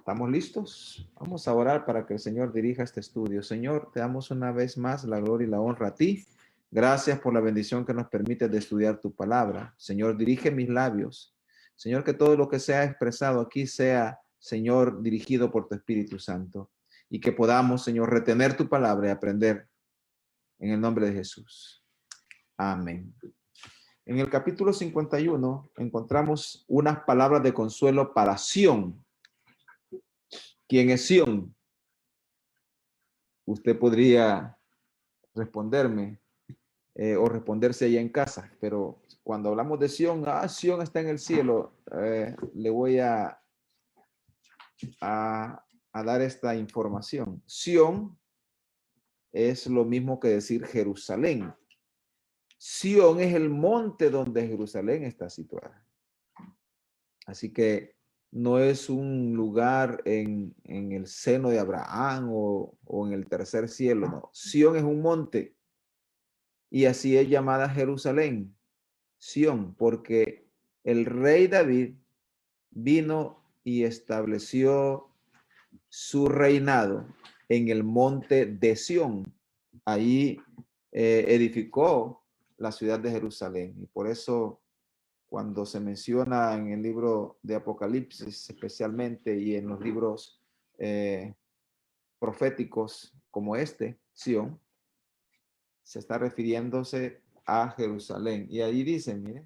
¿Estamos listos? Vamos a orar para que el Señor dirija este estudio. Señor, te damos una vez más la gloria y la honra a ti. Gracias por la bendición que nos permite de estudiar tu palabra. Señor, dirige mis labios. Señor, que todo lo que sea expresado aquí sea, Señor, dirigido por tu Espíritu Santo. Y que podamos, Señor, retener tu palabra y aprender en el nombre de Jesús. Amén. En el capítulo 51 encontramos unas palabras de consuelo para Sión. ¿Quién es Sión? Usted podría responderme o responderse allá en casa, pero cuando hablamos de Sión, Sión está en el cielo, le voy a dar esta información. Sión es lo mismo que decir Jerusalén. Sión es el monte donde Jerusalén está situada. Así que no es un lugar en el seno de Abraham o en el tercer cielo, no. Sión es un monte y así es llamada Jerusalén, Sión, porque el rey David vino y estableció su reinado en el monte de Sión. Ahí edificó la ciudad de Jerusalén y por eso cuando se menciona en el libro de Apocalipsis especialmente y en los libros proféticos como este, Sión, se está refiriéndose a Jerusalén. Y ahí dice, mire,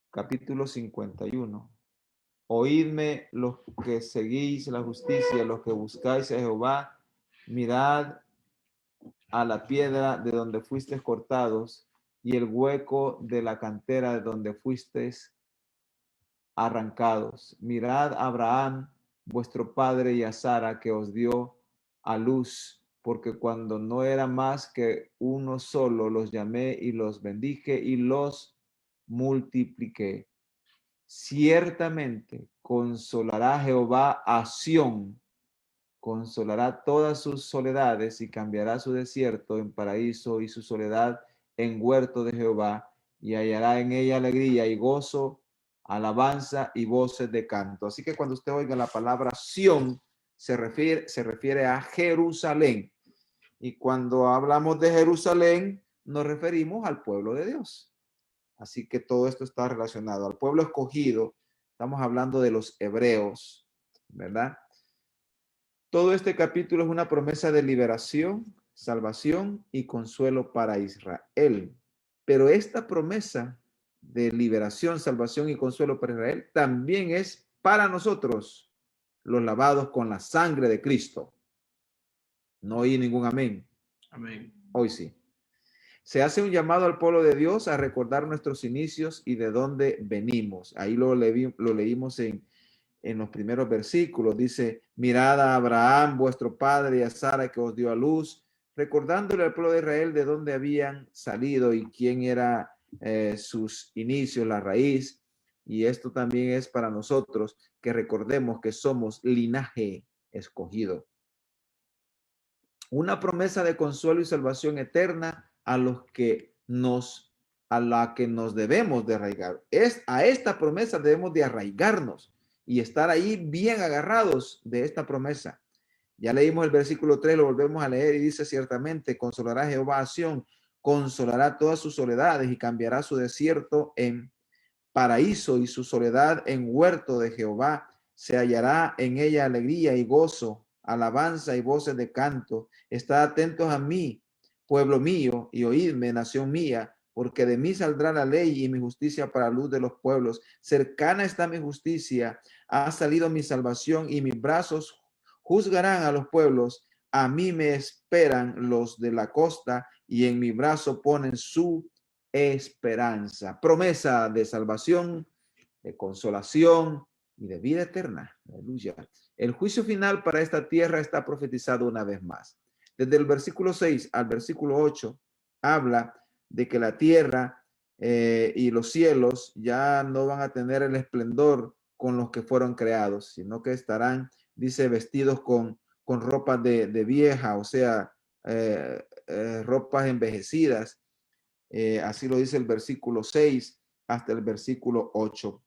capítulo 51. Oídme los que seguís la justicia, los que buscáis a Jehová, mirad a la piedra de donde fuisteis cortados y el hueco de la cantera de donde fuisteis arrancados. Mirad a Abraham, vuestro padre, y a Sara, que os dio a luz, porque cuando no era más que uno solo, los llamé y los bendije y los multipliqué. Ciertamente consolará Jehová a Sión, consolará todas sus soledades y cambiará su desierto en paraíso y su soledad en huerto de Jehová, y hallará en ella alegría y gozo, alabanza y voces de canto. Así que cuando usted oiga la palabra Sión, se refiere a Jerusalén. Y cuando hablamos de Jerusalén, nos referimos al pueblo de Dios. Así que todo esto está relacionado al pueblo escogido. Estamos hablando de los hebreos, ¿verdad? Todo este capítulo es una promesa de liberación, salvación y consuelo para Israel. Pero esta promesa de liberación, salvación y consuelo para Israel también es para nosotros, los lavados con la sangre de Cristo. No oí ningún amén. Amén. Hoy sí. Se hace un llamado al pueblo de Dios a recordar nuestros inicios y de dónde venimos. Ahí lo leímos en los primeros versículos. Dice, mirad a Abraham, vuestro padre, y a Sara, que os dio a luz, recordándole al pueblo de Israel de dónde habían salido y quién era sus inicios, la raíz. Y esto también es para nosotros, que recordemos que somos linaje escogido. Una promesa de consuelo y salvación eterna a la que nos debemos de arraigar. A esta promesa debemos de arraigarnos y estar ahí bien agarrados de esta promesa. Ya leímos el versículo 3, lo volvemos a leer y dice, ciertamente consolará Jehová a Sión, consolará todas sus soledades y cambiará su desierto en paraíso y su soledad en huerto de Jehová. Se hallará en ella alegría y gozo, alabanza y voces de canto. Estad atentos a mí, pueblo mío, y oídme, nación mía, porque de mí saldrá la ley y mi justicia para luz de los pueblos. Cercana está mi justicia, ha salido mi salvación y mis brazos juzgarán a los pueblos. A mí me esperan los de la costa y en mi brazo ponen su esperanza. Promesa de salvación, de consolación y de vida eterna. Aleluya. El juicio final para esta tierra está profetizado una vez más. Desde el versículo 6 al versículo 8 habla de que la tierra y los cielos ya no van a tener el esplendor con los que fueron creados, sino que estarán, dice, vestidos con ropas de vieja, o sea, ropas envejecidas. Así lo dice el versículo 6 hasta el versículo 8.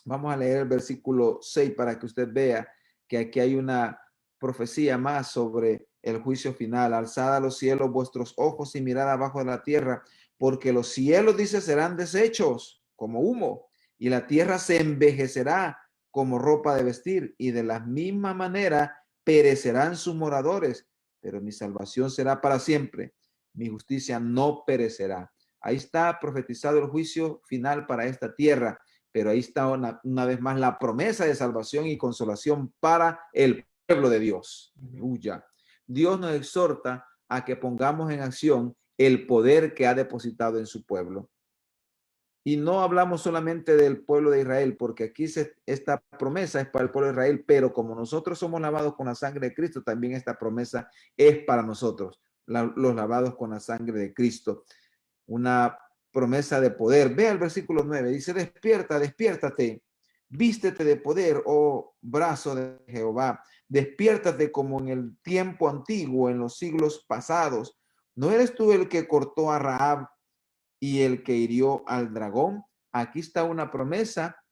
Vamos a leer el versículo 6 para que usted vea que aquí hay una profecía más sobre el juicio final. Alzad a los cielos vuestros ojos y mirad abajo de la tierra, porque los cielos, dice, serán deshechos como humo, y la tierra se envejecerá como ropa de vestir, y de la misma manera perecerán sus moradores, pero mi salvación será para siempre, mi justicia no perecerá. Ahí está profetizado el juicio final para esta tierra, pero ahí está una vez más la promesa de salvación y consolación para el pueblo de Dios. Aleluya. Dios nos exhorta a que pongamos en acción el poder que ha depositado en su pueblo. Y no hablamos solamente del pueblo de Israel, porque aquí esta promesa es para el pueblo de Israel, pero como nosotros somos lavados con la sangre de Cristo, también esta promesa es para nosotros, los lavados con la sangre de Cristo. Una promesa de poder. Ve al versículo 9, dice, despierta, despiértate, vístete de poder, oh brazo de Jehová, despiértate como en el tiempo antiguo, en los siglos pasados. ¿No eres tú el que cortó a Rahab y el que hirió al dragón? Aquí está una promesa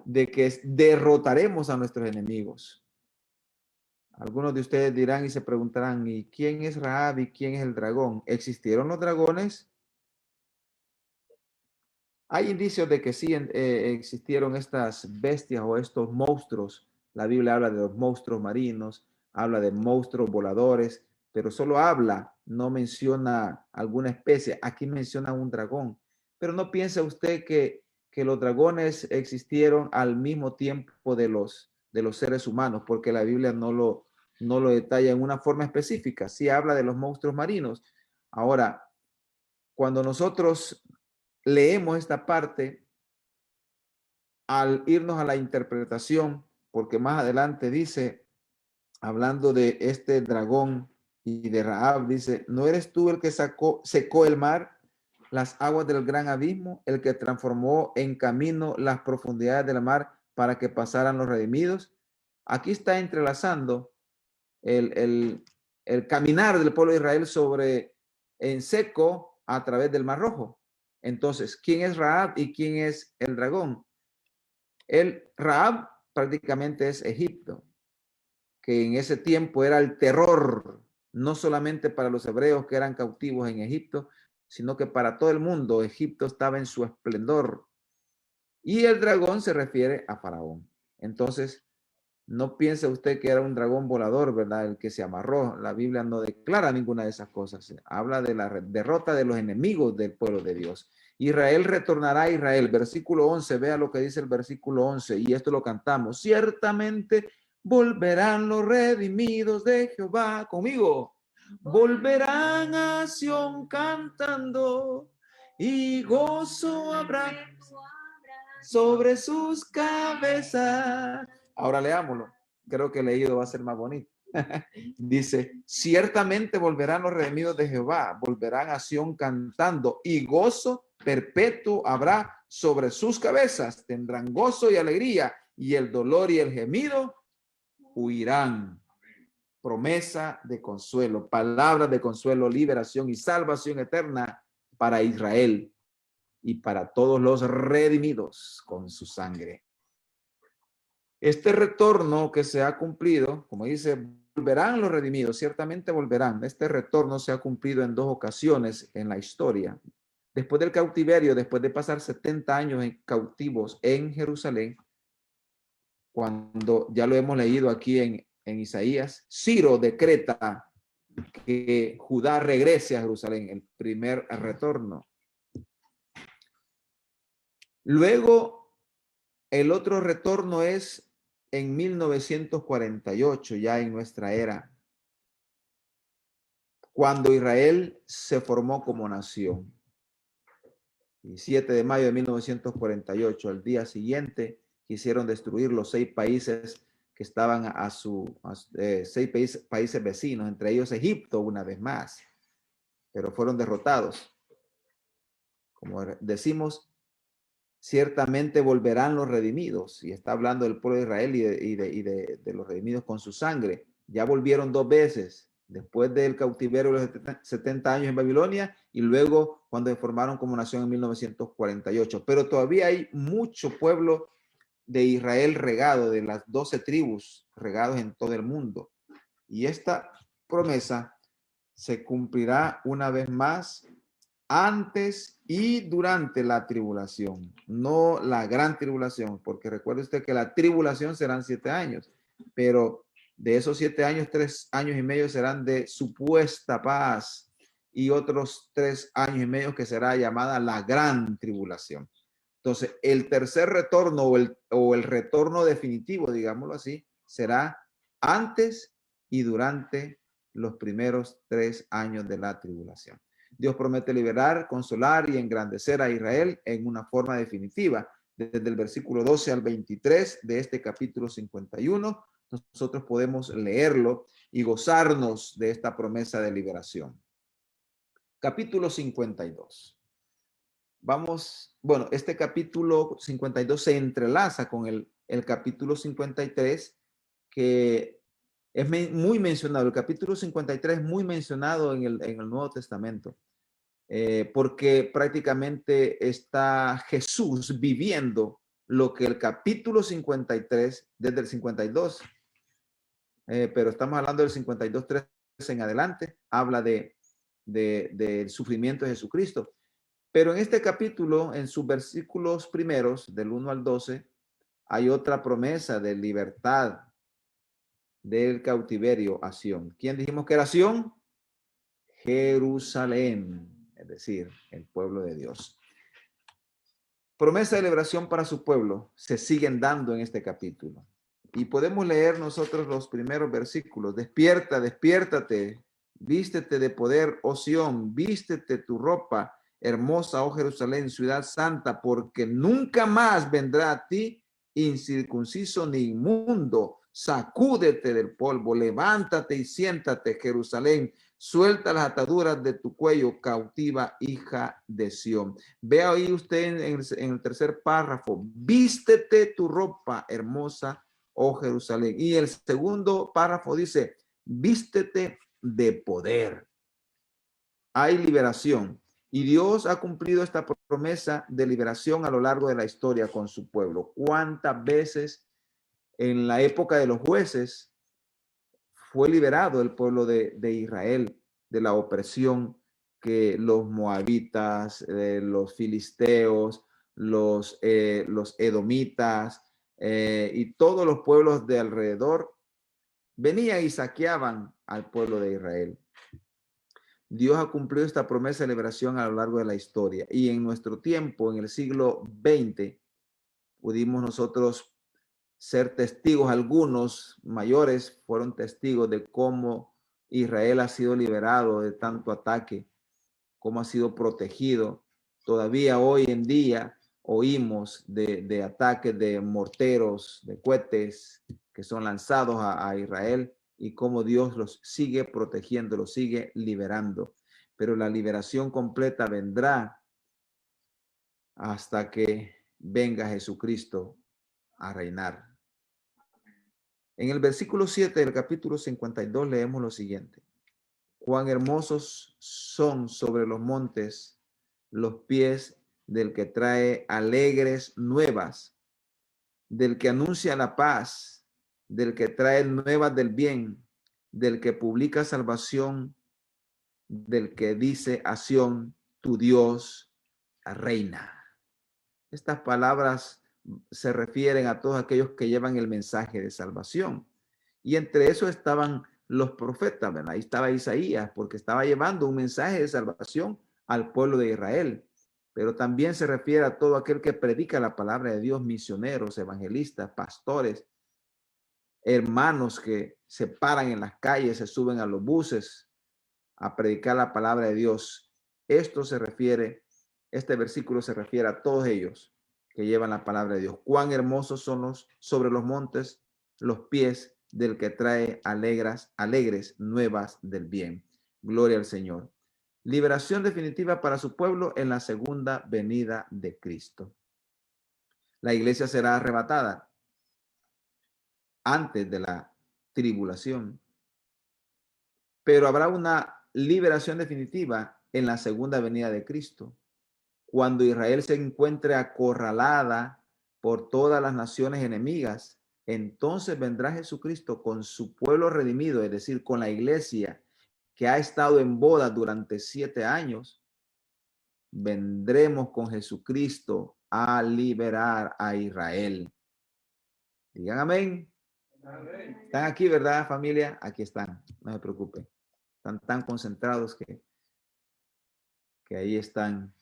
de que derrotaremos a nuestros enemigos. Algunos de ustedes dirán y se preguntarán, ¿y quién es Rahab y quién es el dragón? ¿Existieron los dragones? Hay indicios de que sí existieron estas bestias o estos monstruos. La Biblia habla de los monstruos marinos, habla de monstruos voladores, pero solo habla, no menciona alguna especie. Aquí menciona un dragón. Pero no piensa usted que los dragones existieron al mismo tiempo de los seres humanos, porque la Biblia no lo detalla en una forma específica. Sí habla de los monstruos marinos. Ahora, cuando nosotros leemos esta parte, al irnos a la interpretación, porque más adelante dice, hablando de este dragón y de Rahab, dice, ¿no eres tú el que secó el mar, las aguas del gran abismo, el que transformó en camino las profundidades del mar para que pasaran los redimidos? Aquí está entrelazando el caminar del pueblo de Israel sobre en seco a través del Mar Rojo. Entonces, ¿quién es Rahab y quién es el dragón? El Rahab prácticamente es Egipto, que en ese tiempo era el terror, no solamente para los hebreos que eran cautivos en Egipto, sino que para todo el mundo. Egipto estaba en su esplendor. Y el dragón se refiere a Faraón. Entonces, no piense usted que era un dragón volador, ¿verdad? El que se amarró. La Biblia no declara ninguna de esas cosas. Habla de la derrota de los enemigos del pueblo de Dios. Israel retornará a Israel. Versículo 11, vea lo que dice el versículo 11, y esto lo cantamos. Ciertamente volverán los redimidos de Jehová. Conmigo. Volverán a Sión cantando y gozo habrá sobre sus cabezas. Ahora leámoslo. Creo que leído va a ser más bonito. Dice, ciertamente volverán los redimidos de Jehová, volverán a Sión cantando y gozo perpetuo habrá sobre sus cabezas. Tendrán gozo y alegría y el dolor y el gemido huirán. Promesa de consuelo, palabras de consuelo, liberación y salvación eterna para Israel y para todos los redimidos con su sangre. Este retorno que se ha cumplido, como dice, volverán los redimidos, ciertamente volverán. Este retorno se ha cumplido en dos ocasiones en la historia. Después del cautiverio, después de pasar 70 años cautivos en Jerusalén, cuando ya lo hemos leído aquí en Isaías, Ciro decreta que Judá regrese a Jerusalén, el primer retorno. Luego, el otro retorno es en 1948, ya en nuestra era, cuando Israel se formó como nación. El 7 de mayo de 1948, al día siguiente, quisieron destruir los 6 países que estaban a 6 países vecinos, entre ellos Egipto una vez más, pero fueron derrotados. Como decimos, ciertamente volverán los redimidos, y está hablando del pueblo de Israel y de los redimidos con su sangre. Ya volvieron 2 veces, después del cautiverio de los 70 años en Babilonia y luego cuando se formaron como nación en 1948. Pero todavía hay mucho pueblo de Israel regado, de las 12 tribus regados en todo el mundo. Y esta promesa se cumplirá una vez más antes y durante la tribulación, no la gran tribulación, porque recuerde usted que la tribulación serán 7 años, pero de esos 7 años, 3 años y medio serán de supuesta paz y otros 3 años y medio que será llamada la gran tribulación. Entonces, el tercer retorno o el retorno definitivo, digámoslo así, será antes y durante los primeros 3 años de la tribulación. Dios promete liberar, consolar y engrandecer a Israel en una forma definitiva. Desde el versículo 12 al 23 de este capítulo 51, nosotros podemos leerlo y gozarnos de esta promesa de liberación. Capítulo 52. Vamos, bueno, este capítulo 52 se entrelaza con el capítulo 53, que es muy mencionado. El capítulo 53 es muy mencionado en el Nuevo Testamento, porque prácticamente está Jesús viviendo lo que el capítulo 53, desde el 52, pero estamos hablando del 52:3 en adelante, habla del sufrimiento de Jesucristo. Pero en este capítulo, en sus versículos primeros, del 1 al 12, hay otra promesa de libertad del cautiverio a Sión. ¿Quién dijimos que era Sión? Jerusalén, es decir, el pueblo de Dios. Promesa de liberación para su pueblo se siguen dando en este capítulo. Y podemos leer nosotros los primeros versículos. Despierta, despiértate, vístete de poder, oh Sión, vístete tu ropa hermosa, oh Jerusalén, ciudad santa, porque nunca más vendrá a ti incircunciso ni inmundo. Sacúdete del polvo, levántate y siéntate, Jerusalén, suelta las ataduras de tu cuello, cautiva hija de Sión. Ve ahí usted en el tercer párrafo, vístete tu ropa hermosa, oh Jerusalén. Y el segundo párrafo dice, vístete de poder. Hay liberación. Y Dios ha cumplido esta promesa de liberación a lo largo de la historia con su pueblo. ¿Cuántas veces en la época de los jueces fue liberado el pueblo de Israel de la opresión que los moabitas, los filisteos, los edomitas y todos los pueblos de alrededor venían y saqueaban al pueblo de Israel? Dios ha cumplido esta promesa de liberación a lo largo de la historia. Y en nuestro tiempo, en el siglo XX, pudimos nosotros ser testigos, algunos mayores fueron testigos de cómo Israel ha sido liberado de tanto ataque, cómo ha sido protegido. Todavía hoy en día oímos de ataques de morteros, de cohetes que son lanzados a Israel y cómo Dios los sigue protegiendo, los sigue liberando. Pero la liberación completa vendrá hasta que venga Jesucristo a reinar. En el versículo 7 del capítulo 52 leemos lo siguiente. Cuán hermosos son sobre los montes los pies del que trae alegres nuevas, del que anuncia la paz, del que trae nuevas del bien, del que publica salvación, del que dice a Sión, tu Dios reina. Estas palabras se refieren a todos aquellos que llevan el mensaje de salvación. Y entre eso estaban los profetas, ¿verdad? Ahí estaba Isaías, porque estaba llevando un mensaje de salvación al pueblo de Israel. Pero también se refiere a todo aquel que predica la palabra de Dios, misioneros, evangelistas, pastores, hermanos que se paran en las calles, se suben a los buses a predicar la palabra de Dios. Este versículo se refiere a todos ellos que llevan la palabra de Dios. Cuán hermosos son sobre los montes los pies del que trae alegres nuevas del bien. Gloria al Señor. Liberación definitiva para su pueblo en la segunda venida de Cristo. La iglesia será arrebatada antes de la tribulación. pero habrá una liberación definitiva en la segunda venida de Cristo, cuando Israel se encuentre acorralada por todas las naciones enemigas. Entonces vendrá Jesucristo con su pueblo redimido, es decir, con la iglesia que ha estado en boda durante 7 años. Vendremos con Jesucristo a liberar a Israel. Digan amén. Amén. Están aquí, ¿verdad, familia? Aquí están, no se preocupen. Están tan concentrados que ahí están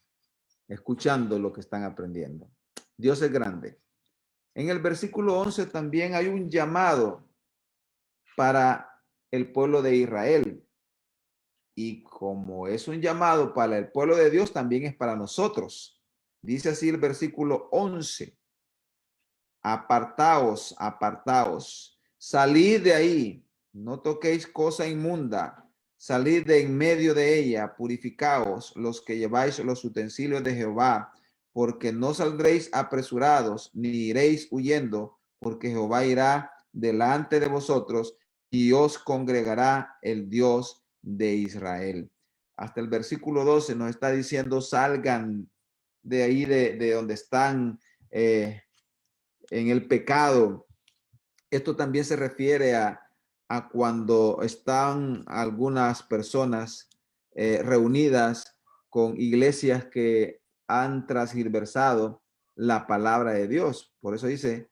escuchando lo que están aprendiendo. Dios es grande. En el versículo 11 también hay un llamado para el pueblo de Israel. Y como es un llamado para el pueblo de Dios, también es para nosotros. Dice así el versículo 11. Apartaos, apartaos, salid de ahí, no toquéis cosa inmunda, salid de en medio de ella, purificaos los que lleváis los utensilios de Jehová, porque no saldréis apresurados, ni iréis huyendo, porque Jehová irá delante de vosotros y os congregará el Dios de Israel. Hasta el versículo 12 nos está diciendo, salgan de ahí, de donde están en el pecado. Esto también se refiere a cuando están algunas personas reunidas con iglesias que han transgiversado la palabra de Dios. Por eso dice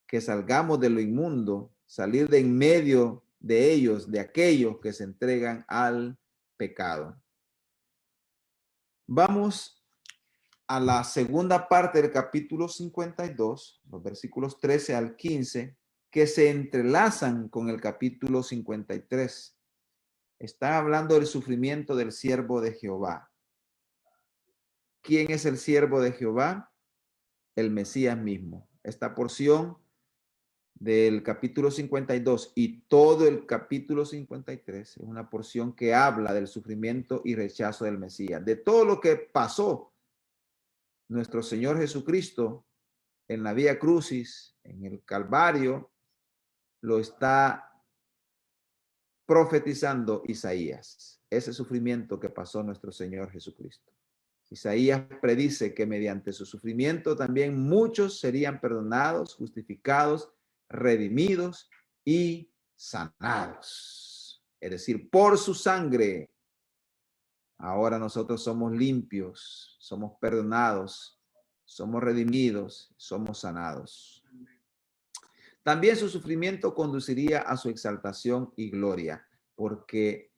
que salgamos de lo inmundo, salir de en medio de ellos, de aquellos que se entregan al pecado. Vamos a la segunda parte del capítulo 52, los versículos 13 al 15, que se entrelazan con el capítulo 53. Está hablando del sufrimiento del siervo de Jehová. ¿Quién es el siervo de Jehová? El Mesías mismo. Esta porción del capítulo 52 y todo el capítulo 53 es una porción que habla del sufrimiento y rechazo del Mesías, de todo lo que pasó nuestro Señor Jesucristo en la Vía Crucis, en el Calvario, lo está profetizando Isaías, ese sufrimiento que pasó nuestro Señor Jesucristo. Isaías predice que mediante su sufrimiento también muchos serían perdonados, justificados, redimidos y sanados. Es decir, por su sangre, ahora nosotros somos limpios, somos perdonados, somos redimidos, somos sanados. También su sufrimiento conduciría a su exaltación y gloria, porque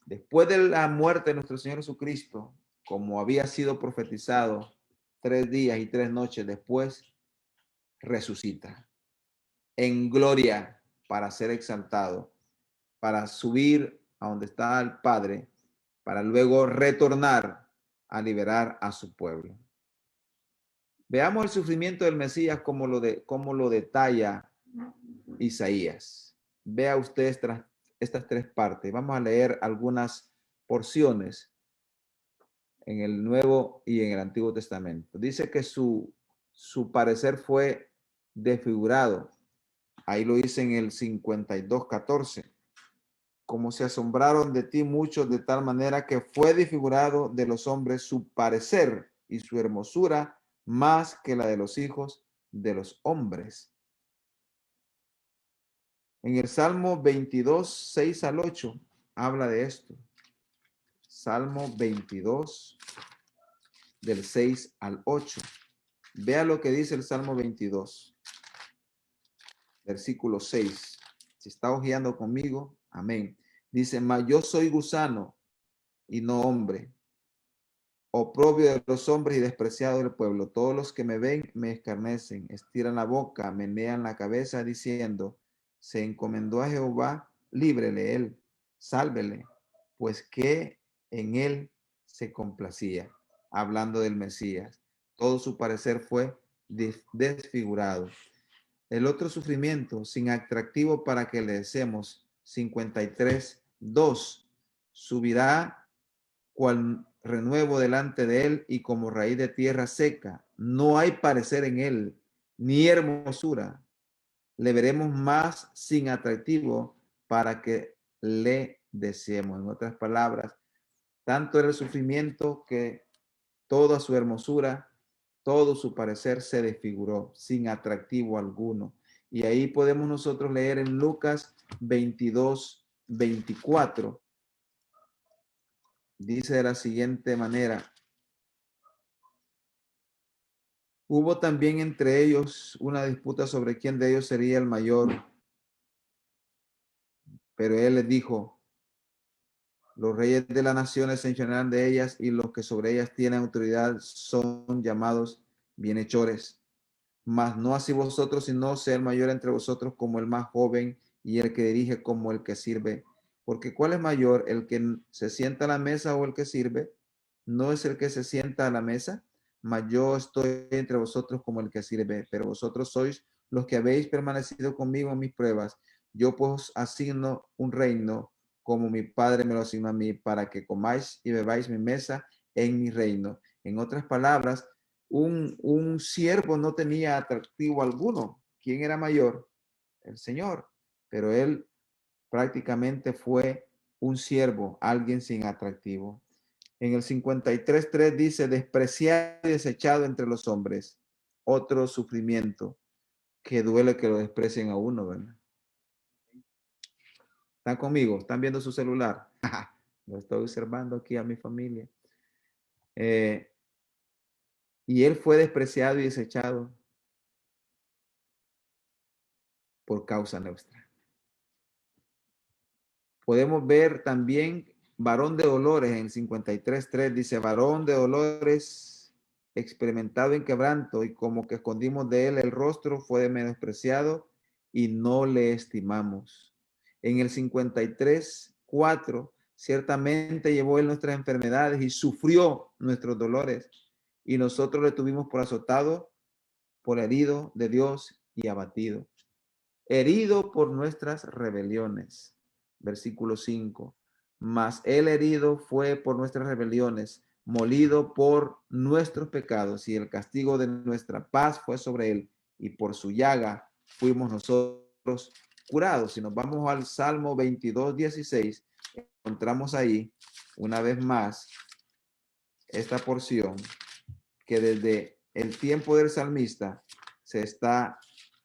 después de la muerte de nuestro Señor Jesucristo, como había sido profetizado 3 días y 3 noches después, resucita en gloria para ser exaltado, para subir a donde está el Padre, para luego retornar a liberar a su pueblo. Veamos el sufrimiento del Mesías como lo detalla Isaías. Vea usted estas 3 partes. Vamos a leer algunas porciones en el Nuevo y en el Antiguo Testamento. Dice que su parecer fue desfigurado. Ahí lo dice en el 52:14. Como se asombraron de ti muchos de tal manera que fue desfigurado de los hombres su parecer y su hermosura más que la de los hijos de los hombres. En el Salmo 22, 6 al 8, habla de esto. Salmo 22, del 6 al 8. Vea lo que dice el Salmo 22, versículo 6. Si está hojeando conmigo, amén. Dice, mas yo soy gusano y no hombre, oprobio de los hombres y despreciado del pueblo. Todos los que me ven me escarnecen, estiran la boca, menean la cabeza, diciendo, se encomendó a Jehová, líbrele él, sálvele, pues que en él se complacía. Hablando del Mesías, todo su parecer fue desfigurado. El otro sufrimiento, sin atractivo para que le deseemos, 53:2, subirá cual renuevo delante de él y como raíz de tierra seca. No hay parecer en él, ni hermosura. Le veremos más sin atractivo para que le deseemos. En otras palabras, tanto era el sufrimiento que toda su hermosura, todo su parecer se desfiguró sin atractivo alguno. Y ahí podemos nosotros leer en Lucas 22:24. Dice de la siguiente manera: hubo también entre ellos una disputa sobre quién de ellos sería el mayor. Pero él les dijo: los reyes de las naciones se enseñarán de ellas, y los que sobre ellas tienen autoridad son llamados bienhechores. Mas no así vosotros, sino ser mayor entre vosotros como el más joven, y el que dirige como el que sirve. Porque ¿cuál es mayor, el que se sienta a la mesa o el que sirve? ¿No es el que se sienta a la mesa? Mas yo estoy entre vosotros como el que sirve. Pero vosotros sois los que habéis permanecido conmigo en mis pruebas. Yo pues asigno un reino, como mi Padre me lo asignó a mí, para que comáis y bebáis mi mesa en mi reino. En otras palabras, un siervo no tenía atractivo alguno. ¿Quién era mayor? El Señor. Pero él prácticamente fue un siervo, alguien sin atractivo. En el 53:3 dice: despreciado y desechado entre los hombres. Otro sufrimiento que duele que lo desprecien a uno, ¿verdad? ¿Están conmigo? ¿Están viendo su celular? Lo estoy observando aquí a mi familia. Y él fue despreciado y desechado por causa nuestra. Podemos ver también varón de dolores en 53:3. Dice: varón de dolores, experimentado en quebranto, y como que escondimos de él el rostro, fue menospreciado y no le estimamos. En el 53:4, ciertamente llevó él nuestras enfermedades y sufrió nuestros dolores, y nosotros le tuvimos por azotado, por herido de Dios y abatido. Herido por nuestras rebeliones. Versículo 5. Mas el herido fue por nuestras rebeliones, molido por nuestros pecados, y el castigo de nuestra paz fue sobre él, y por su llaga fuimos nosotros curados. Si nos vamos al Salmo 22:16, encontramos ahí una vez más esta porción que desde el tiempo del salmista se está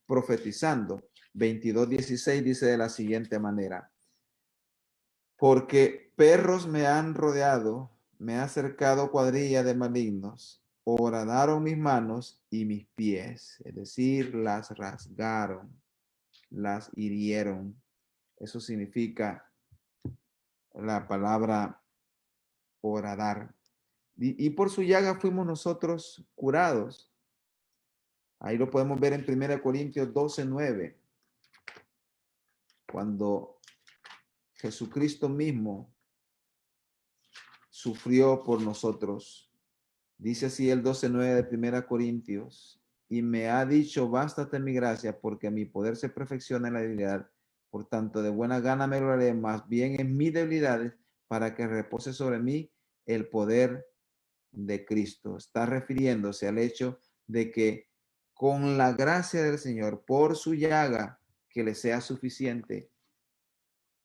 profetizando. 22:16 dice de la siguiente manera: porque perros me han rodeado, me ha cercado cuadrilla de malignos, horadaron mis manos y mis pies, es decir, las rasgaron, las hirieron. Eso significa la palabra horadar. Y por su llaga fuimos nosotros curados. Ahí lo podemos ver en 1 Corintios 12:9, cuando Jesucristo mismo sufrió por nosotros. Dice así el 12:9 de 1 Corintios: y me ha dicho, bástate mi gracia, porque mi poder se perfecciona en la debilidad. Por tanto, de buena gana me lo haré más bien en mis debilidades, para que repose sobre mí el poder de Cristo. Está refiriéndose al hecho de que con la gracia del Señor, por su llaga, que le sea suficiente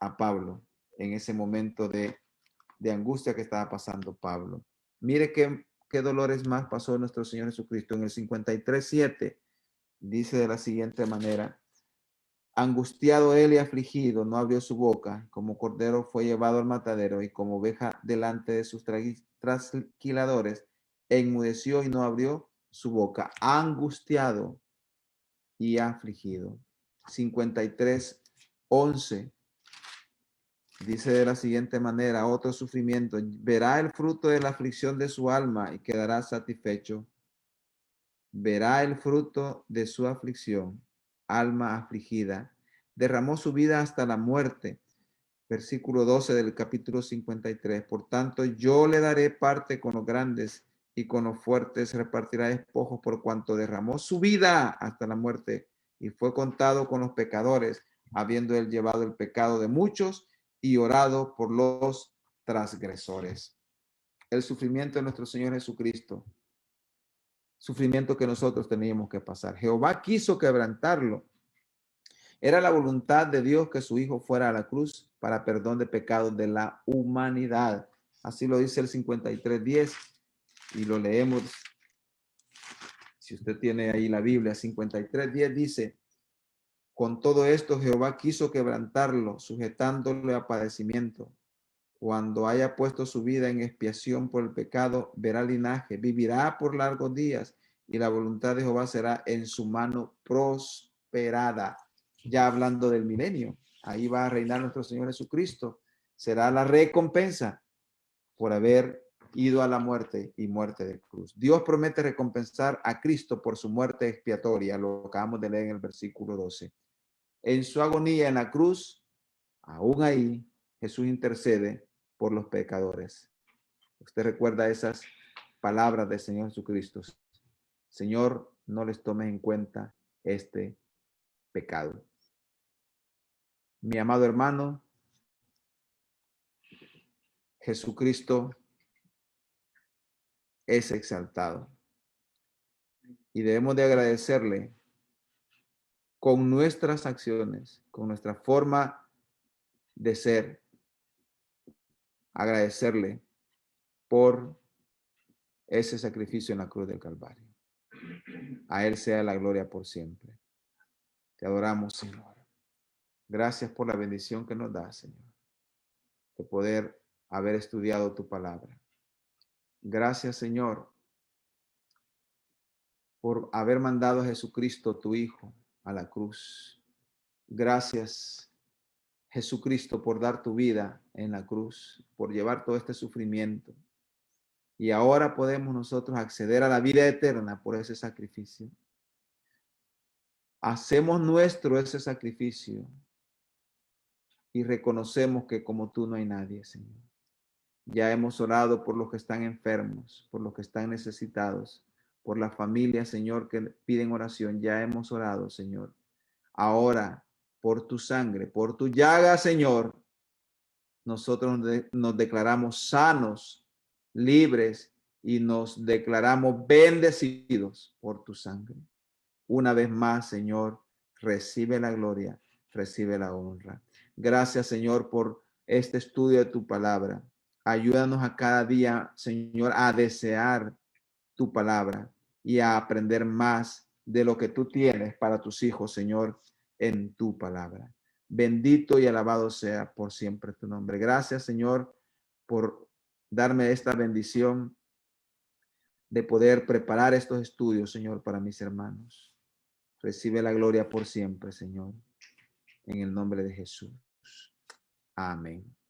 a Pablo en ese momento de angustia que estaba pasando Pablo. Mire qué dolores más pasó nuestro Señor Jesucristo. En el 53:7 dice de la siguiente manera: angustiado él y afligido, no abrió su boca, como cordero fue llevado al matadero, y como oveja delante de sus trasquiladores, enmudeció y no abrió su boca. Angustiado y afligido. 53:11 dice de la siguiente manera: otro sufrimiento, verá el fruto de la aflicción de su alma y quedará satisfecho. Verá el fruto de su aflicción, alma afligida. Derramó su vida hasta la muerte. Versículo 12 del capítulo 53. Por tanto, yo le daré parte con los grandes, y con los fuertes repartirá despojos, por cuanto derramó su vida hasta la muerte y fue contado con los pecadores, habiendo él llevado el pecado de muchos y orado por los transgresores. El sufrimiento de nuestro Señor Jesucristo, sufrimiento que nosotros teníamos que pasar. Jehová quiso quebrantarlo, Era la voluntad de Dios que su Hijo fuera a la cruz para perdón de pecados de la humanidad. Así lo dice el 53:10 y lo leemos. Si usted tiene ahí la Biblia, 53:10 dice: con todo esto Jehová quiso quebrantarlo, sujetándole a padecimiento. Cuando haya puesto su vida en expiación por el pecado, verá linaje, vivirá por largos días, y la voluntad de Jehová será en su mano prosperada. Ya hablando del milenio, ahí va a reinar nuestro Señor Jesucristo. Será la recompensa por haber ido a la muerte y muerte de cruz. Dios promete recompensar a Cristo por su muerte expiatoria, lo acabamos de leer en el versículo 12. En su agonía en la cruz, aún ahí, Jesús intercede por los pecadores. Usted recuerda esas palabras del Señor Jesucristo: Señor, no les tomes en cuenta este pecado. Mi amado hermano, Jesucristo es exaltado y debemos de agradecerle con nuestras acciones, con nuestra forma de ser, agradecerle por ese sacrificio en la cruz del Calvario. A Él sea la gloria por siempre. Te adoramos, Señor. Gracias por la bendición que nos da, Señor, de poder haber estudiado tu palabra. Gracias, Señor, por haber mandado a Jesucristo, tu Hijo, a la cruz. Gracias, Jesucristo, por dar tu vida en la cruz, por llevar todo este sufrimiento. Y ahora podemos nosotros acceder a la vida eterna por ese sacrificio. Hacemos nuestro ese sacrificio y reconocemos que como tú no hay nadie, Señor. Ya hemos orado por los que están enfermos, por los que están necesitados, por las familias, Señor, que piden oración. Ya hemos orado, Señor. Ahora, por tu sangre, por tu llaga, Señor, nosotros nos declaramos sanos, libres y nos declaramos bendecidos por tu sangre. Una vez más, Señor, recibe la gloria, recibe la honra. Gracias, Señor, por este estudio de tu palabra. Ayúdanos a cada día, Señor, a desear tu palabra y a aprender más de lo que tú tienes para tus hijos, Señor, en tu palabra. Bendito y alabado sea por siempre tu nombre. Gracias, Señor, por darme esta bendición de poder preparar estos estudios, Señor, para mis hermanos. Recibe la gloria por siempre, Señor, en el nombre de Jesús. Amén.